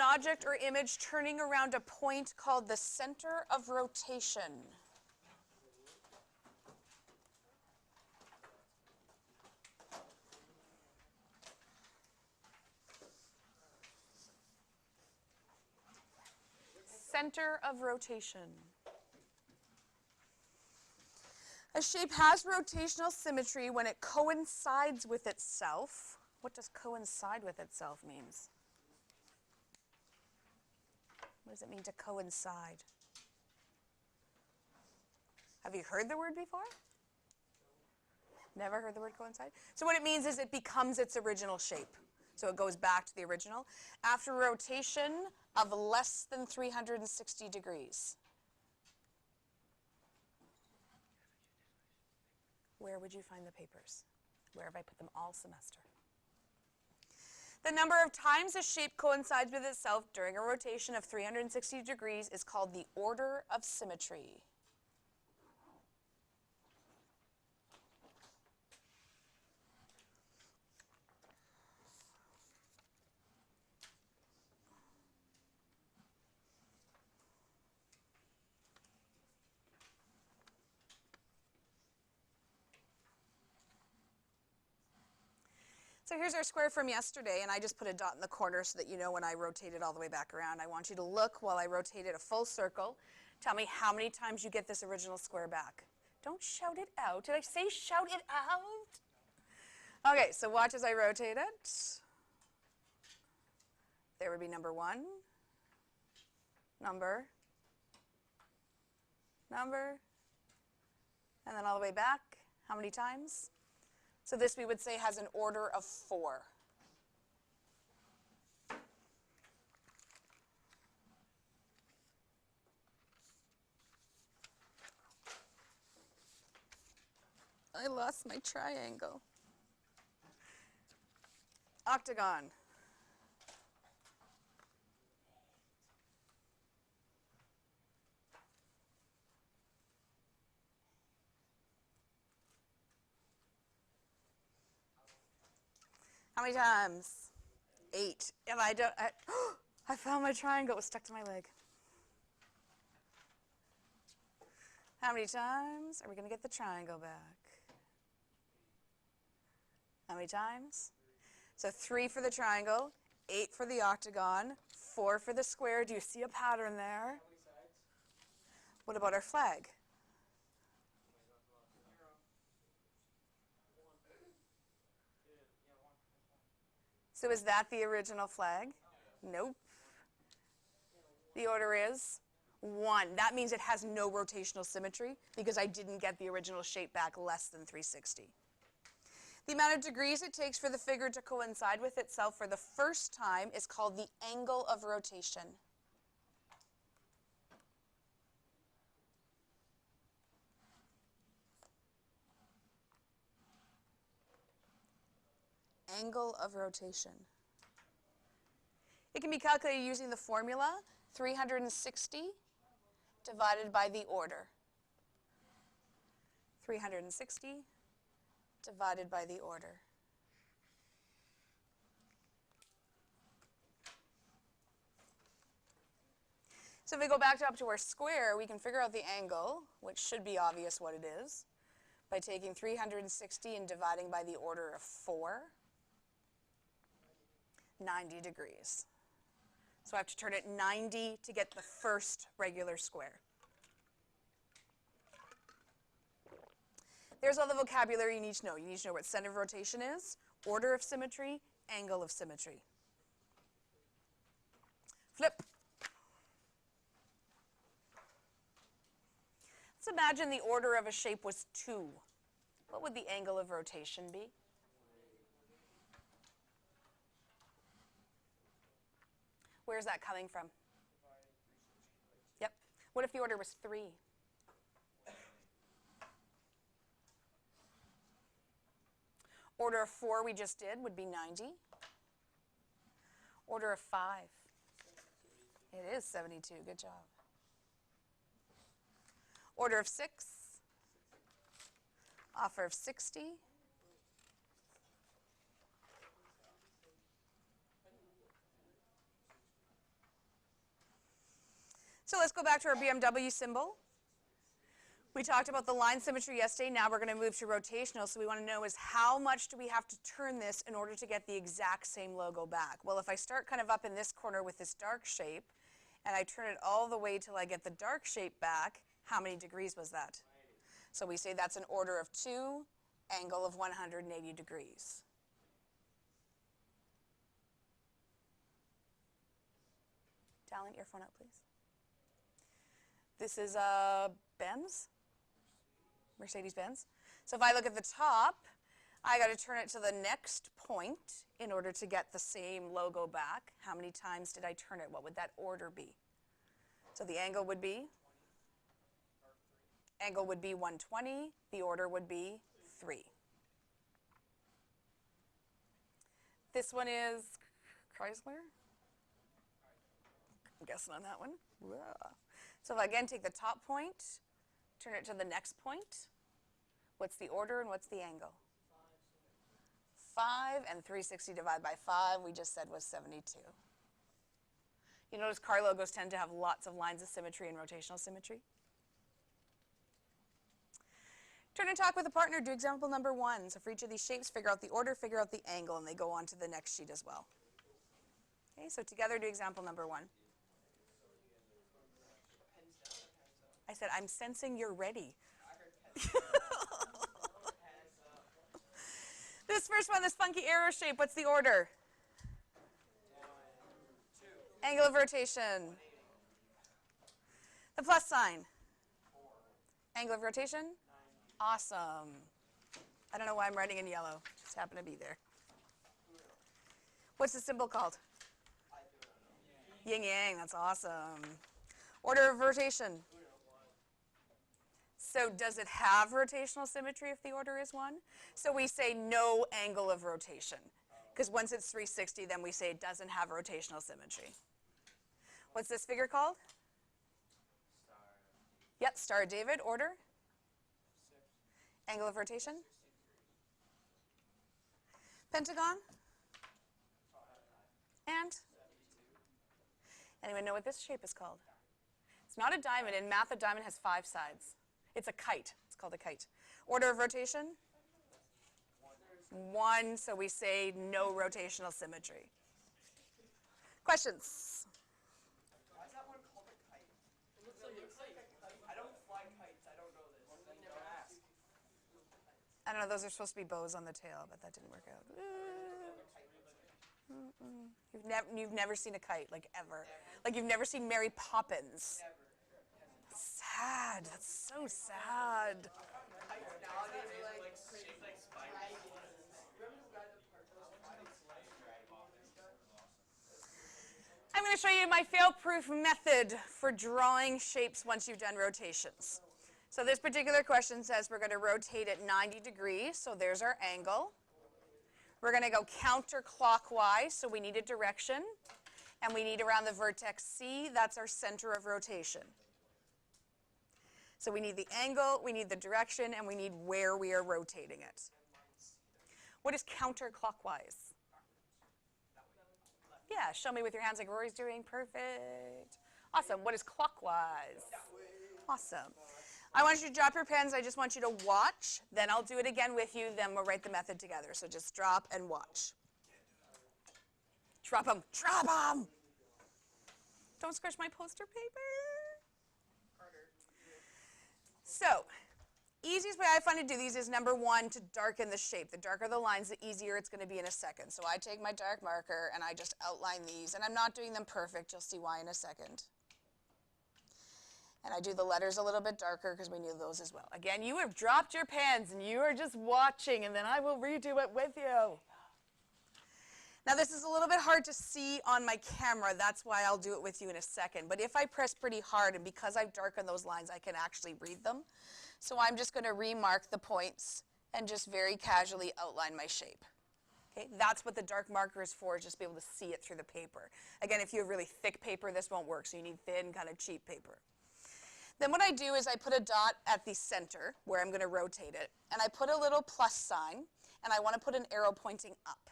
object or image turning around a point called the center of rotation? Center of rotation. A shape has rotational symmetry when it coincides with itself. What does coincide with itself means? What does it mean to coincide? Have you heard the word before? Never heard the word coincide? So what it means is it becomes its original shape. So it goes back to the original. After rotation of less than 360 degrees. Where would you find the papers? Where have I put them all semester? The number of times a shape coincides with itself during a rotation of 360 degrees is called the order of symmetry. So here's our square from yesterday, and I just put a dot in the corner so that you know when I rotate it all the way back around. I want you to look while I rotate it a full circle. Tell me how many times you get this original square back. Don't shout it out. Did I say shout it out? Okay, so watch as I rotate it. There would be number 1, number, and then all the way back. How many times? So this we would say has an order of 4. I lost my triangle. Octagon. How many times? 8. And I found my triangle. It was stuck to my leg. How many times are we going to get the triangle back? How many times? So 3 for the triangle, 8 for the octagon, 4 for the square. Do you see a pattern there? What about our flag? So is that the original flag? Nope. The order is 1. That means it has no rotational symmetry because I didn't get the original shape back less than 360. The amount of degrees it takes for the figure to coincide with itself for the first time is called the angle of rotation. Angle of rotation. It can be calculated using the formula 360 divided by the order. 360 divided by the order. So if we go back up to our square, we can figure out the angle, which should be obvious what it is, by taking 360 and dividing by the order of 4. 90 degrees. So I have to turn it 90 to get the first regular square. There's all the vocabulary you need to know. You need to know what center of rotation is, order of symmetry, angle of symmetry. Flip. Let's imagine the order of a shape was 2. What would the angle of rotation be? Where's that coming from? Yep. What if the order was 3? Order of 4 we just did would be 90. Order of 5. It is 72. Good job. Order of 6. Offer of 60. So let's go back to our BMW symbol. We talked about the line symmetry yesterday. Now we're going to move to rotational. So we want to know is how much do we have to turn this in order to get the exact same logo back? Well, if I start kind of up in this corner with this dark shape, and I turn it all the way till I get the dark shape back, how many degrees was that? So we say that's an order of 2, angle of 180 degrees. Talent, your phone up, please. This is a Benz, Mercedes-Benz. So if I look at the top, I got to turn it to the next point in order to get the same logo back. How many times did I turn it? What would that order be? So the angle would be? Angle would be 120. The order would be 3. This one is Chrysler. I'm guessing on that one. So if I again take the top point, turn it to the next point, what's the order and what's the angle? 5, and 360 divided by 5, we just said was 72. You notice car logos tend to have lots of lines of symmetry and rotational symmetry. Turn and talk with a partner. Do example number 1. So for each of these shapes, figure out the order, figure out the angle, and they go on to the next sheet as well. Okay, so together do example number 1. I said, I'm sensing you're ready. This first one, this funky arrow shape, what's the order? 1, 2. Angle of rotation. The plus sign. 4. Angle of rotation. 90. Awesome. I don't know why I'm writing in yellow. Just happen to be there. What's the symbol called? Yin yang. That's awesome. Order of rotation. So does it have rotational symmetry if the order is 1? So we say no angle of rotation. Because once it's 360, then we say it doesn't have rotational symmetry. What's this figure called? Star. Yep, Star of David. Order? 6. Angle of rotation? Pentagon? And? 72. Anyone know what this shape is called? It's not a diamond. In math, a diamond has 5 sides. It's a kite. It's called a kite. Order of rotation? 1, so we say no rotational symmetry. Questions? Why is that one called a kite? It looks like a kite. I don't fly kites. I don't know this. Don't ask. I don't know. Those are supposed to be bows on the tail, but that didn't work out. You've never seen a kite, like ever. Like you've never seen Mary Poppins. Never. Sad. That's so sad. I'm going to show you my fail-proof method for drawing shapes once you've done rotations. So this particular question says we're going to rotate at 90 degrees, so there's our angle. We're going to go counterclockwise, so we need a direction. And we need around the vertex C, that's our center of rotation. So we need the angle, we need the direction, and we need where we are rotating it. What is counterclockwise? Yeah, show me with your hands like Rory's doing. Perfect. Awesome. What is clockwise? Awesome. I want you to drop your pens. I just want you to watch. Then I'll do it again with you. Then we'll write the method together. So just drop and watch. Drop them. Drop them. Don't squish my poster paper. So, easiest way I find to do these is number 1, to darken the shape. The darker the lines, the easier it's going to be in a second. So I take my dark marker and I just outline these. And I'm not doing them perfect. You'll see why in a second. And I do the letters a little bit darker because we need those as well. Again, you have dropped your pens and you are just watching, and then I will redo it with you. Now this is a little bit hard to see on my camera. That's why I'll do it with you in a second. But if I press pretty hard, and because I've darkened those lines, I can actually read them. So I'm just going to remark the points and just very casually outline my shape. Okay, that's what the dark marker is for, is just to be able to see it through the paper. Again, if you have really thick paper, this won't work, so you need thin, kind of cheap paper. Then what I do is I put a dot at the center where I'm going to rotate it, and I put a little plus sign, and I want to put an arrow pointing up.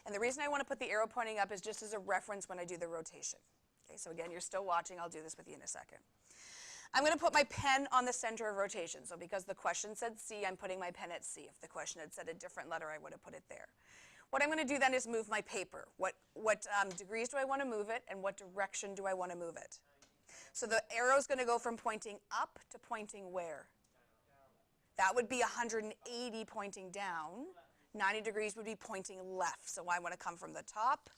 And the reason I want to put the arrow pointing up is just as a reference when I do the rotation. Okay, so again, you're still watching. I'll do this with you in a second. I'm going to put my pen on the center of rotation. So because the question said C, I'm putting my pen at C. If the question had said a different letter, I would have put it there. What I'm going to do then is move my paper. What degrees do I want to move it, and what direction do I want to move it? So the arrow is going to go from pointing up to pointing where? That would be 180 pointing down. 90 degrees would be pointing left. So I want to come from the top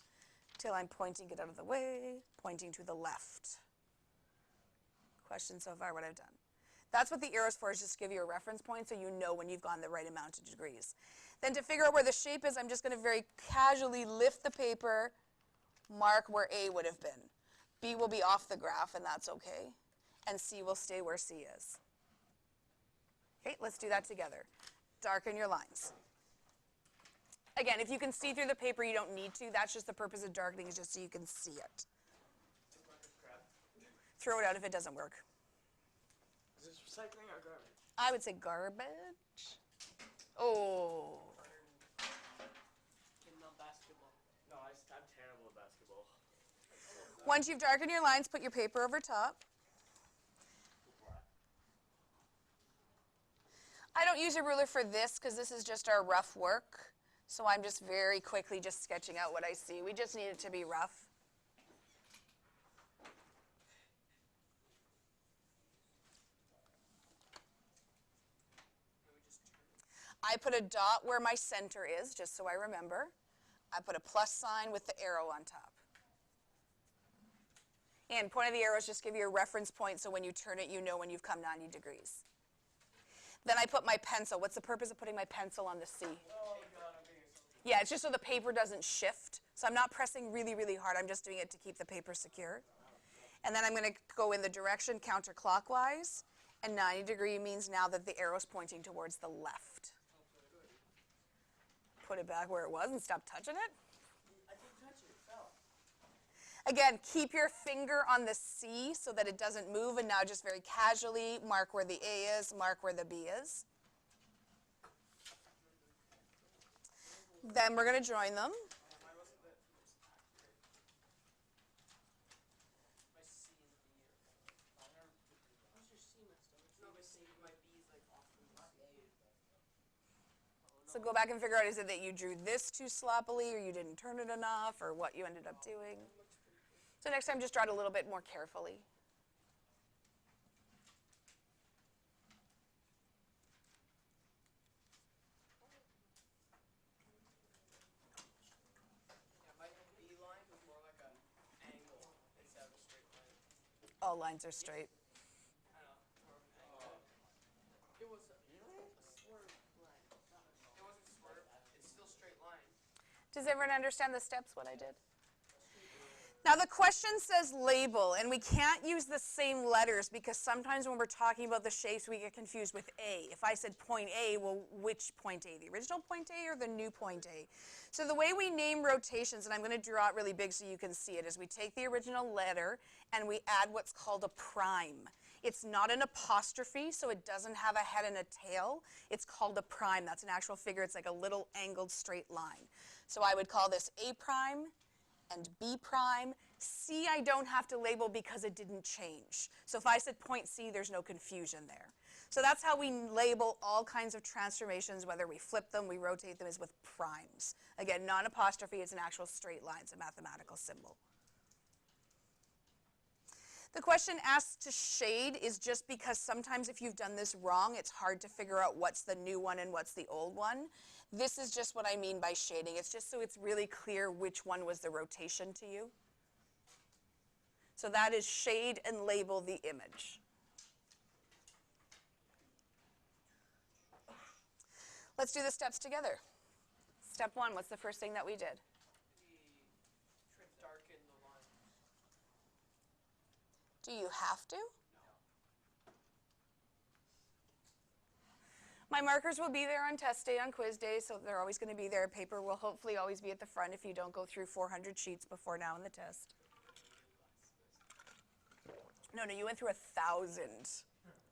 till I'm pointing it out of the way, pointing to the left. Question so far what I've done. That's what the arrow's for, is just give you a reference point so you know when you've gone the right amount of degrees. Then to figure out where the shape is, I'm just going to very casually lift the paper, mark where A would have been. B will be off the graph, and that's okay. And C will stay where C is. Okay, let's do that together. Darken your lines. Again, if you can see through the paper, you don't need to. That's just the purpose of darkening, is just so you can see it. Throw it out if it doesn't work. Is this recycling or garbage? I would say garbage. Oh. Not basketball. No, I'm terrible at basketball. Once you've darkened your lines, put your paper over top. I don't use a ruler for this because this is just our rough work. So I'm just very quickly just sketching out what I see. We just need it to be rough. I put a dot where my center is, just so I remember. I put a plus sign with the arrow on top. And point of the arrows just give you a reference point, so when you turn it, you know when you've come 90 degrees. Then I put my pencil. What's the purpose of putting my pencil on the C? Yeah, it's just so the paper doesn't shift. So I'm not pressing really, really hard. I'm just doing it to keep the paper secure. And then I'm going to go in the direction counterclockwise. And 90 degree means now that the arrow's pointing towards the left. Put it back where it was and stop touching it. I didn't touch it. It fell. Again, keep your finger on the C so that it doesn't move, and now just very casually mark where the A is, mark where the B is. Then we're going to join them. So go back and figure out, is it that you drew this too sloppily, or you didn't turn it enough, or what you ended up doing? So next time, just draw it a little bit more carefully. Yeah, my B line was more like an angle instead of a straight line. All lines are straight. I don't know, more of an angle. It was a swerve line. It wasn't swerve. It's still straight line. Does everyone understand the steps, what I did? Now the question says label, and we can't use the same letters because sometimes when we're talking about the shapes, we get confused with A. If I said point A, well, which point A? The original point A or the new point A? So the way we name rotations, and I'm going to draw it really big so you can see it, is we take the original letter and we add what's called a prime. It's not an apostrophe, so it doesn't have a head and a tail. It's called a prime. That's an actual figure. It's like a little angled straight line. So I would call this A prime and B prime. C I don't have to label because it didn't change. So if I said point C, there's no confusion there. So that's how we label all kinds of transformations, whether we flip them, we rotate them, is with primes. Again, not apostrophe, it's an actual straight line, it's a mathematical symbol. The question asked to shade is just because sometimes if you've done this wrong, it's hard to figure out what's the new one and what's the old one. This is just what I mean by shading. It's just so it's really clear which one was the rotation to you. So that is shade and label the image. Let's do the steps together. Step one, what's the first thing that we did? We darkened the line. Do you have to? My markers will be there on test day, on quiz day, so they're always going to be there. Paper will hopefully always be at the front if you don't go through 400 sheets before now in the test. No, you went through 1,000.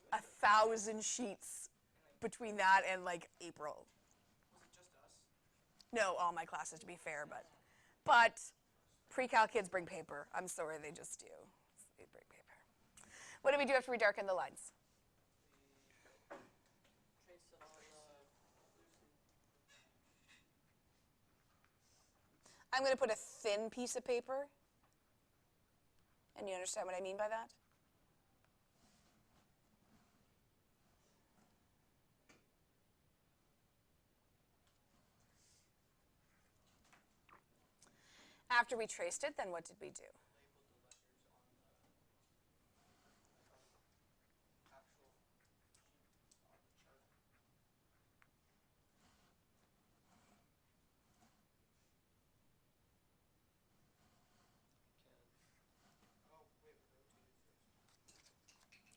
1,000 sheets between that and like April. Was it just us? No, all my classes to be fair, but Pre-cal kids bring paper. I'm sorry, they just do. They bring paper. What do we do after we darken the lines? Trace it on loosen. I'm going to put a thin piece of paper. And you understand what I mean by that? After we traced it, then what did we do?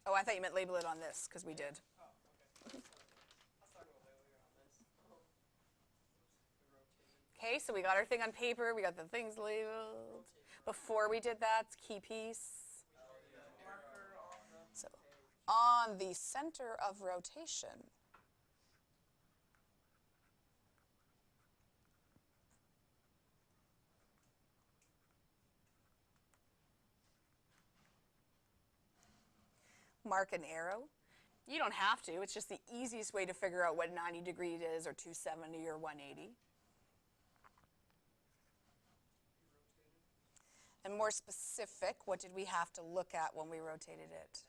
Oh, I thought you meant label it on this, because we did. Oh, okay. I was talking about labeling on this. Okay, so we got our thing on paper. We got the things labeled. Before we did that, key piece. Marker on the So on the center of rotation. Mark an arrow. You don't have to. It's just the easiest way to figure out what 90 degrees is, or 270 or 180. And more specific, what did we have to look at when we rotated it?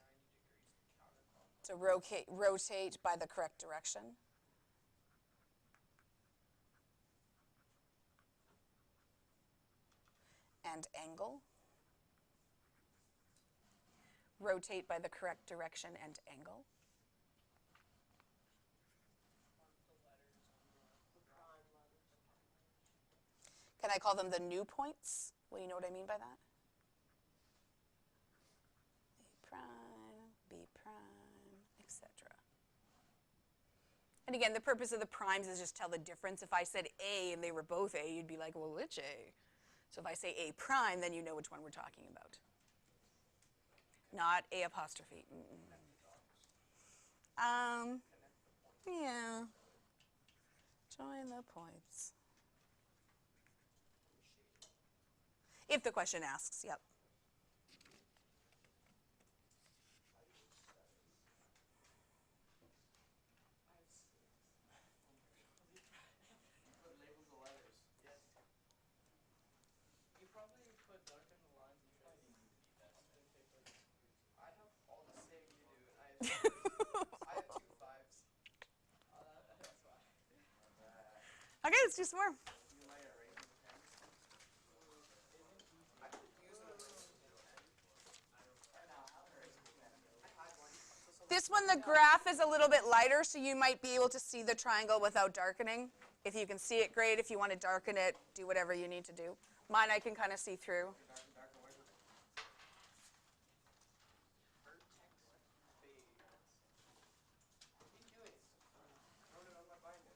So rotate by the correct direction. And angle. Rotate by the correct direction and angle. Can I call them the new points? Well, you know what I mean by that? A prime, B prime, etc. And again, the purpose of the primes is just tell the difference. If I said A and they were both A, you'd be like, well, which A? So if I say A prime, then you know which one we're talking about. Not A apostrophe. Yeah. Join the points. If the question asks, yep. Put labels of letters. Yes. You probably put darken the lines and trace on thin paper. I have all the same you do. I have 2 5s. That's why. Okay, let's do some more. You might erase the pen. I could use an erasing pen. Right now, I have an erasing pen. I had one. This one, the graph is a little bit lighter, so you might be able to see the triangle without darkening. If you can see it, great. If you want to darken it, do whatever you need to do. Mine I can kind of see through. Darken, where's it? Vertex fades. What are you doing? I wrote it on my binder.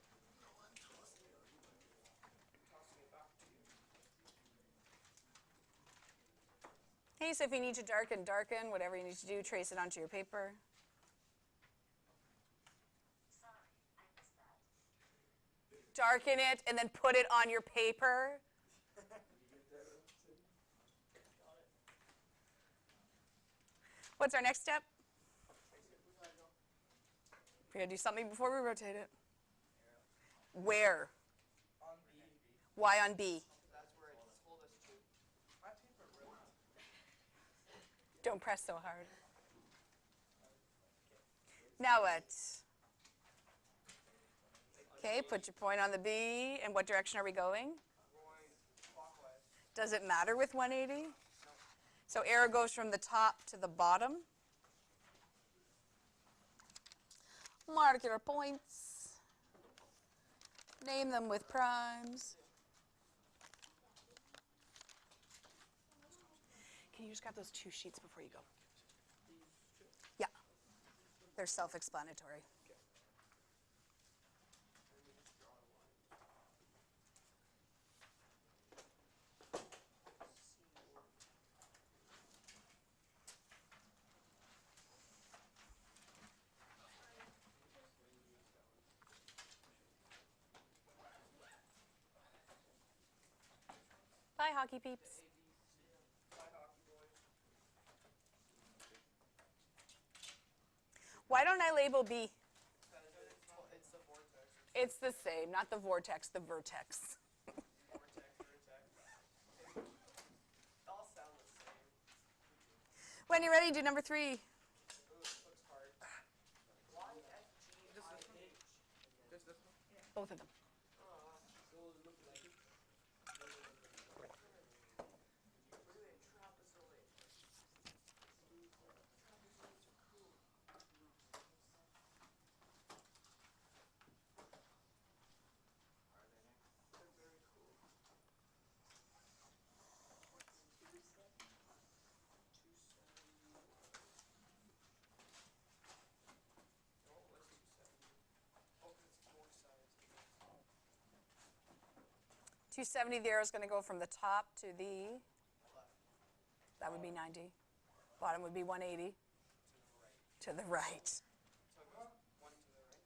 Tossing it back to you. Okay, so if you need to darken, darken. Whatever you need to do, trace it onto your paper. Darken it and then put it on your paper. What's our next step? We're going to do something before we rotate it. Where? On B. Why on B? That's where it told us to. My paper ripped. Don't press so hard. Now what? Okay, put your point on the B. And what direction are we going? Going clockwise. Does it matter with 180? So arrow goes from the top to the bottom. Mark your points. Name them with primes. Can you just grab those 2 sheets before you go? Yeah. They're self-explanatory. Bye, hockey peeps. Why don't I label B? It's the vortex. It's the same, not the vortex, the vertex. Vortex, vertex. They all sound the same. When you're ready, do number 3. Ooh, this looks hard. YFGIH. Just this one? Both of them. We're doing trapezoid. Trapezoids are cool. They're very cool. 270. Oh, what's 270? Oh, because it's 4 sides. 270 there is going to go from the top to the, Left. that would be 90. Bottom would be 180 To the right. to the right. So it goes 1 to the right.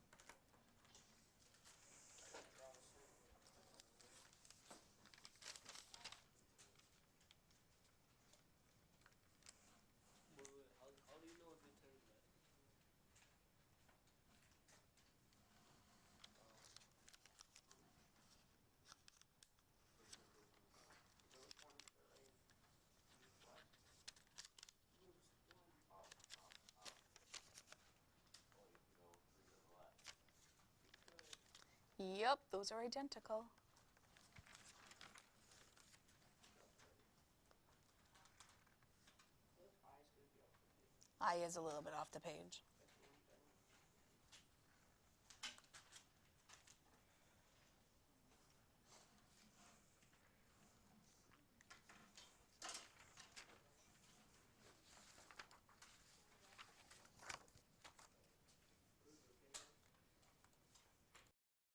I gotta draw this one. How do you know if it turns left? It goes 1 to the right. Moves left. Moves 1 up, up, up. Or you can go 3 to the left. Good. Yep, those are identical. I think I's gonna be off the page. I is a little bit off the page.